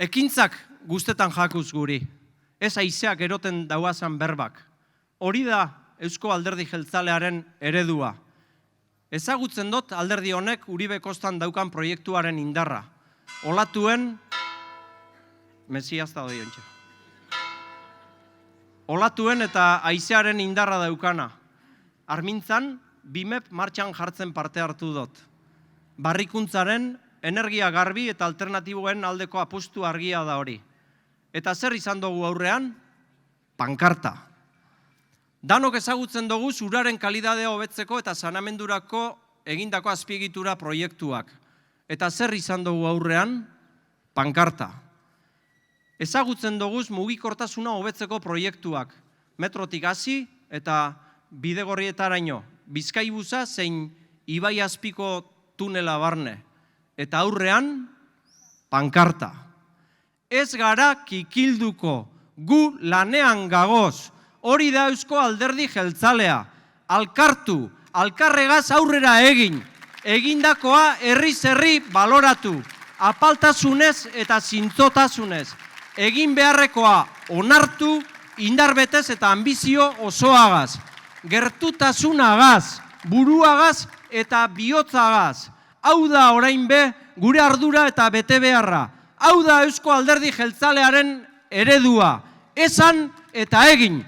Ekintzak guztetan jakuz guri, ez haizeak eroten dauazan berbak. Hori da Eusko Alderdi Jeltzalearen eredua. Ezagutzen dut alderdi honek Uribe Kostan daukan proiektuaren indarra. Olatuen, mesiazta doi ontsa. Olatuen eta haizearen indarra daukana. Armintzan, BIMEP martxan jartzen parte hartu dut. Barrikuntzaren, energia garbi eta alternatiboen aldeko apustu argia da hori. Eta zer izan dugu aurrean? Pankarta. Danok ezagutzen dugu uraren kalidadea hobetzeko eta sanamendurako egindako azpiegitura proiektuak. Eta zer izan dugu aurrean? Pankarta. Ezagutzen dugu mugikortasuna hobetzeko proiektuak. Metrotik hasi eta bidegorrietaraino. Bizkaibusa zein Ibai azpiko tunela barne. Eta aurrean, pankarta. Ez gara kikilduko, gu lanean gagoz. Hori da Eusko Alderdi Jeltzalea. Alkartu, alkarregaz aurrera egin. Egindakoa herri baloratu. Apaltasunez eta zintzotasunez. Egin beharrekoa onartu, indarbetez eta ambizio osoagaz. Gertutasunagaz, buruagaz eta bihotzagaz. Hau da orain be gure ardura eta bete beharra. Hau da Eusko Alderdi Jeltzalearen eredua. Esan eta egin.